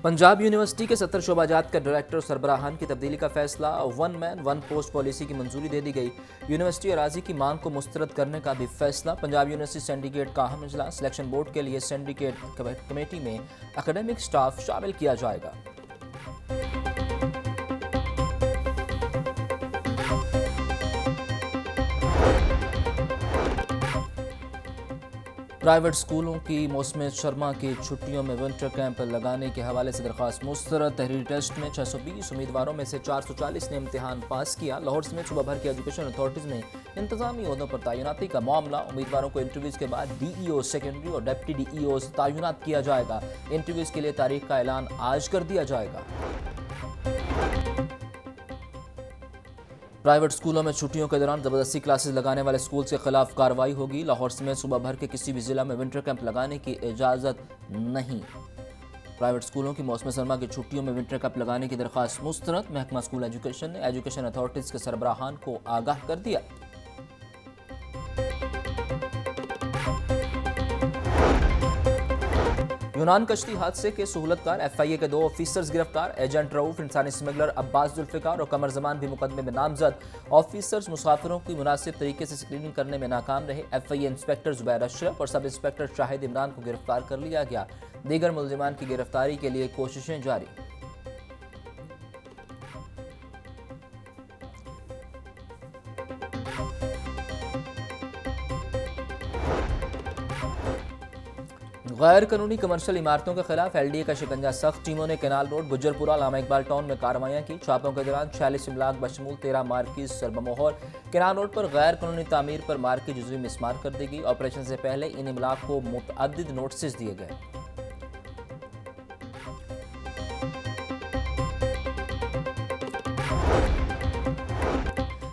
Punjab university के 70 शोबाजात का director और सरबराहान की तब्दीली का फैसला। One man one post policy की मंजूरी दे दी गई। यूनिवर्सिटी अराजी की मांग को मुस्तरद करने का भी फैसला। पंजाब यूनिवर्सिटी सिंडिकेट का अहम इजलास। सिलेक्शन बोर्ड के लिए सिंडिकेट कमेटी में एकेडमिक स्टाफ शामिल किया जाएगा। प्राइवेट स्कूलों की मौसम शर्मा की छुट्टियों में विंटर कैंप लगाने के हवाले से दरख्वास्त मुस्तरद। तहरीरी टेस्ट में 620 उम्मीदवारों में से 440 ने इम्तिहान पास किया। लाहौर समेत सूबा भर की एजुकेशन अथॉरिटीज़ में इंतजामी ओहदों पर तैनाती का मामला। उम्मीदवारों को इंटरव्यूज़ के बाद DEO सेकेंडरी और डिप्टी DEOs तैनात किया जाएगा। इंटरव्यूज़ के लिए तारीख का ऐलान आज कर दिया जाएगा। प्राइवेट स्कूलों में छुट्टियों के दौरान ज़बरदस्ती क्लासेस लगाने वाले स्कूल के खिलाफ कार्रवाई होगी। लाहौर समेत सूबा भर के किसी भी जिला में विंटर कैंप लगाने की इजाज़त नहीं। प्राइवेट स्कूलों की मौसम सरमा की छुट्टियों में विंटर कैंप लगाने की दरख्वास्त मुस्तरद। महकमा स्कूल एजुकेशन ने एजुकेशन अथॉरिटीज़ के सरबराहान को आगाह कर दिया। यूनान कश्ती हादसे के सहूलतकार FIA के 2 ऑफिसर्स गिरफ्तार। एजेंट रऊफ, इंसानी स्मगलर अब्बास जुल्फिकार और कमर जमान भी मुकदमे में नामजद। ऑफिसर्स मुसाफिरों की मुनासिब तरीके से स्क्रीनिंग करने में नाकाम रहे। FIA इंस्पेक्टर जुबैर अशरफ और सब इंस्पेक्टर शाहिद इमरान को गिरफ्तार कर लिया गया। दीगर मुलजिमान की गिरफ्तारी के लिए कोशिशें जारी। गैर कानूनी कमर्शियल इमारतों के खिलाफ LDA का शिकंजा सख्त। टीमों ने कैनाल रोड, गुज्जरपुरा, लामा इकबाल टाउन में कार्रवाइयां की। छापों के दौरान 46 इमलाक बशमूल 13 मार्किज सरबमोहर। कैनाल रोड पर गैर कानूनी तामीर पर मार्क की जुज़वी मिसमार कर दी गई। ऑपरेशन से पहले इन इमलाक को मुतअद्दिद नोटिस दिए गए।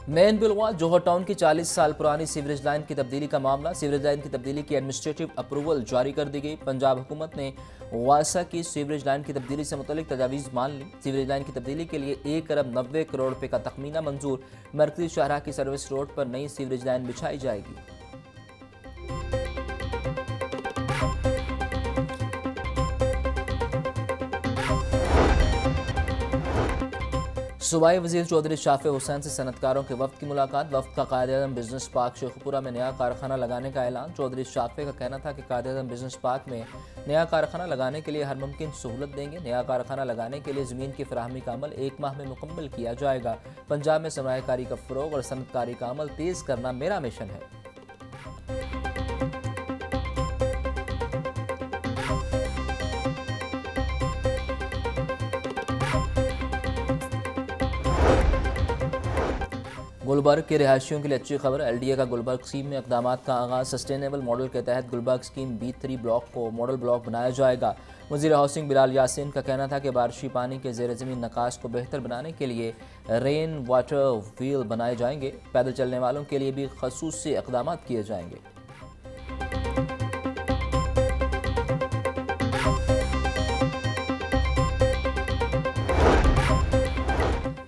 मेन बिलवा जोहर टाउन की 40 साल पुरानी सीवरेज लाइन की तब्दीली का मामला। सीवरेज लाइन की तब्दीली की एडमिनिस्ट्रेटिव अप्रूवल जारी कर दी गई। पंजाब हुकूमत ने वासा की सीवरेज लाइन की तब्दीली से मुतल्लिक तजावीज़ मान ली। सीवरेज लाइन की तब्दीली के लिए 1 अरब 90 करोड़ रुपये का तखमीना मंजूर। मरकजी शाहराह की सर्विस रोड पर नई सीवरेज लाइन बिछाई जाएगी। सूबाई वज़ीर चौधरी शाफे हुसैन से सनतकारों के वफ्द की मुलाकात। वफ्द का कायद-ए-आज़म बिजनेस पार्क शेखपुरा में नया कारखाना लगाने का ऐलान। चौधरी शाफे का कहना था कि कायद-ए-आज़म बिजनेस पार्क में नया कारखाना लगाने के लिए हर मुमकिन सहूलत देंगे। नया कारखाना लगाने के लिए ज़मीन की फराहमी का अमल 1 माह में मुकम्मल किया जाएगा। पंजाब में सरमायाकारी का फ़रोग़ और सनतकारी का अमल तेज़ करना मेरा मिशन है। गुलबर्ग के रिहायशियों के लिए अच्छी खबर। LDA का गुलबर्ग स्कीम में इक़दामात का आगाज़। सस्टेनेबल मॉडल के तहत गुलबर्ग स्कीम B3 ब्लॉक को मॉडल ब्लॉक बनाया जाएगा। वज़ीर हाउसिंग बिलाल यासीन का कहना था कि बारिशी पानी के ज़ेर ज़मीन निकास को बेहतर बनाने के लिए रेन वाटर व्हील बनाए जाएंगे। पैदल चलने वालों के लिए भी ख़ुसूसी इक़दामात किए जाएंगे।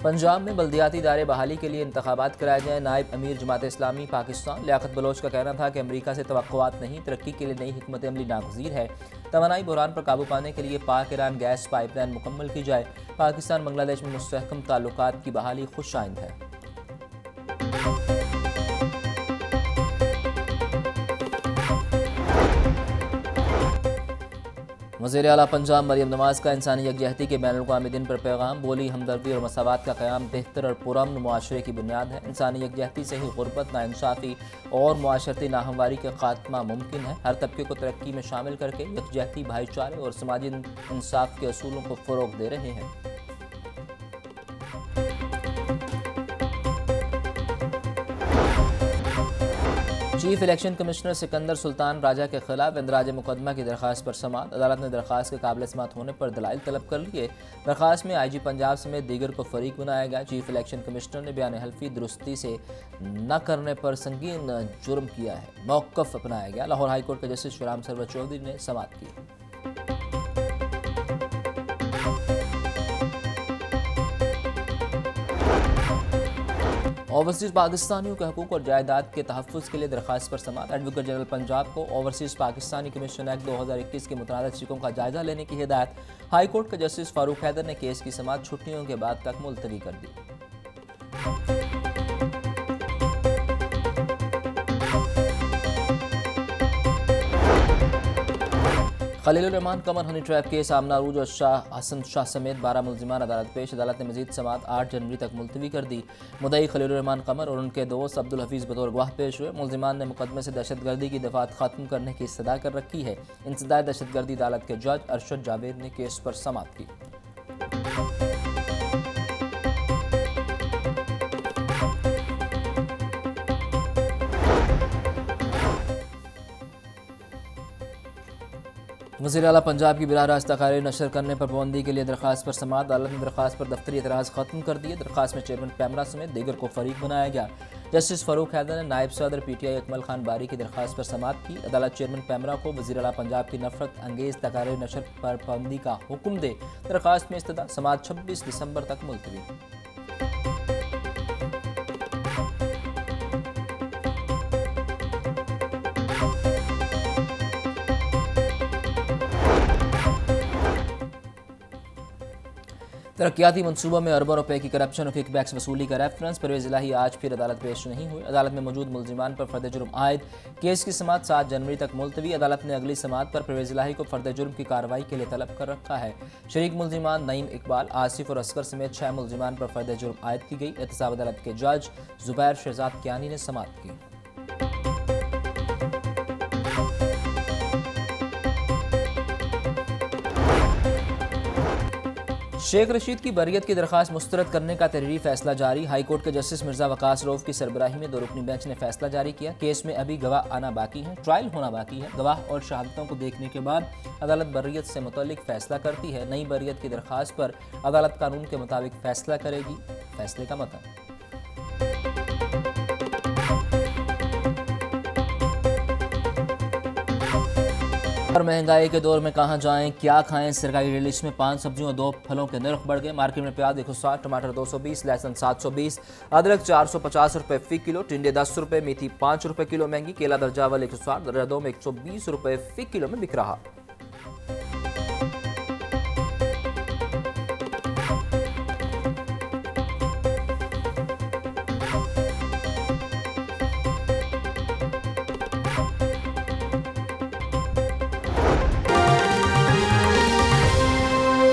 पंजाब में बल्दियाती इदारे बहाली के लिए इंतखाबात कराए जाएँ। नायब अमीर जमात इस्लामी पाकिस्तान लियाकत बलोच का कहना था कि अमरीका से तवक्कुआत नहीं, तरक्की के लिए नई हिकमत अमली नागज़ीर है। तवानाई बहरान पर काबू पाने के लिए पाक ईरान गैस पाइपलाइन मुकम्मल की जाए। पाकिस्तान बांग्लादेश में मुस्तहकम ताल्लुकात की बहाली खुश आइंद है। वज़ीर आला पंजाब मरियम नवाज़ का इंसानी यकजहती के बैनुल-अक़वामी दिन पर पैगाम। बोली, हमदर्दी और मसावात का क़याम बेहतर और पुरअमन मुआशरे की बुनियाद है। इंसानी यकजहती से ही गुरबत, नाइंसाफ़ी और मुआशरती नाहमवारी का खात्मा मुमकिन है। हर तबके को तरक्की में शामिल करके यकजहती, भाईचारे और समाजी इंसाफ के असूलों को फ़रोग़ दे रहे हैं। Chief election commissioner Sikandar Sultan Raja के खिलाफ इंदराज मुकदमा की दरख्वास्त पर समाअत। अदालत ने दरख्वास्त के काबिल समाअत होने पर दलाइल तलब कर लिए। दरख्वास्त में IG पंजाब समेत दीगर को फरीक बनाया गया। चीफ इलेक्शन कमिश्नर ने बयान हल्फी दुरुस्ती से न करने पर संगीन जुर्म किया है। मौक़िफ़ अपनाया गया। लाहौर हाईकोर्ट के जस्टिस राम सरवर चौधरी ने समाअत की। ओवरसीज़ पाकिस्तानियों के हकूक़ और जायदाद के तहफ़्फ़ुज़ के लिए दरख्वास्त पर समाअत। एडवोकेट जनरल पंजाब को ओवरसीज़ पाकिस्तानी कमीशन एक्ट 2021 के मुतअद्दिद शिकों का जायज़ा लेने की हिदायत। हाई कोर्ट के जस्टिस फ़ारूक हैदर ने केस की समाअत छुट्टियों के बाद तक मुलतवी कर दी। खलीलुर रहमान कमर हनी ट्रैप केस आमना अरूज और हसन शाह समेत 12 मुल्जिमान अदालत पेश। अदालत ने मजीद समाअत 8 जनवरी तक मुलतवी कर दी। मुद्दई खलीलुर रहमान कमर और उनके दोस्त अब्दुल हफीज़ बतौर गवाह पेश हुए। मुल्जिमान ने मुकदमे से दहशतगर्दी की दफात खत्म करने की इस्तदा कर रखी है। इंसदाद दहशतगर्दी अदालत के जज अरशद जावेद ने केस पर समाअत की। वज़ीर आला पंजाब की बिला रास्ता तकारीर नशर करने पर पाबंदी के लिए दरख्वास्त पर समाअत। अदालत ने दरख्वास्त पर दफ्तरी एतराज़ खत्म कर दिए। दरख्वास्त में चेयरमैन पैमरा समेत दीगर को फरीक बनाया गया। जस्टिस फ़ारूक हैदर ने नायब सदर PTI अकमल खान बारी की दरख्वास्त पर समाअत की। अदालत चेयरमैन पैमरा को वज़ीर आला पंजाब की नफरत अंगेज़ तकारीर नशर पर पाबंदी का हुक्म दे। दरख्वास्त में इस्तदा समाअत 26 दिसंबर तक मुलतवी। तरक्याती मनसूबों में अरबों रुपए की करप्शन और किकबैक्स वसूली का रेफरेंस। परवेज़ इलाही आज फिर अदालत पेश नहीं हुए। अदालत में मौजूद मुल्जिमान पर फर्द जुर्म आयद। केस की समाअत 7 जनवरी तक मुलतवी। अदालत ने अगली समाअत पर परवेज़ इलाही को फर्द जुर्म की कार्रवाई के लिए तलब कर रखा है। शरीक मुल्जिमान नईम इकबाल, आसिफ और असगर समेत 6 मुल्जिमान पर फर्द जुर्म आयद की गई। एहतसाब अदालत के जज जुबैर शहजाद कियानी ने समाअत की। शेख रशीद की बरियत की दरख्वास्त मुस्तरद करने का तहरीरी फैसला जारी। हाई कोर्ट के जस्टिस मिर्जा वकास रऊफ की सरबराही में 2 रुकनी बेंच ने फैसला जारी किया। केस में अभी गवाह आना बाकी है, ट्रायल होना बाकी है। गवाह और शहादतों को देखने के बाद अदालत बरियत से मुतल्लिक फैसला करती है। नई बरियत की दरख्वास्त पर अदालत कानून के मुताबिक फैसला करेगी। फैसले का मतलब और महंगाई के दौर में कहाँ जाएं, क्या खाएं। सरकारी लिस्ट में 5 सब्जियों और 2 फलों के नर्ख बढ़ गए। मार्केट में प्याज 160, टमाटर 220, लहसुन 720, अदरक 450 रुपये फ़ी किलो, टिंडे 10 रुपये, मेथी 5 रुपये किलो महंगी। केला दर्जा अव्वल 160, दर्जा 2 में 120 रुपये फ़ी किलो में बिक रहा।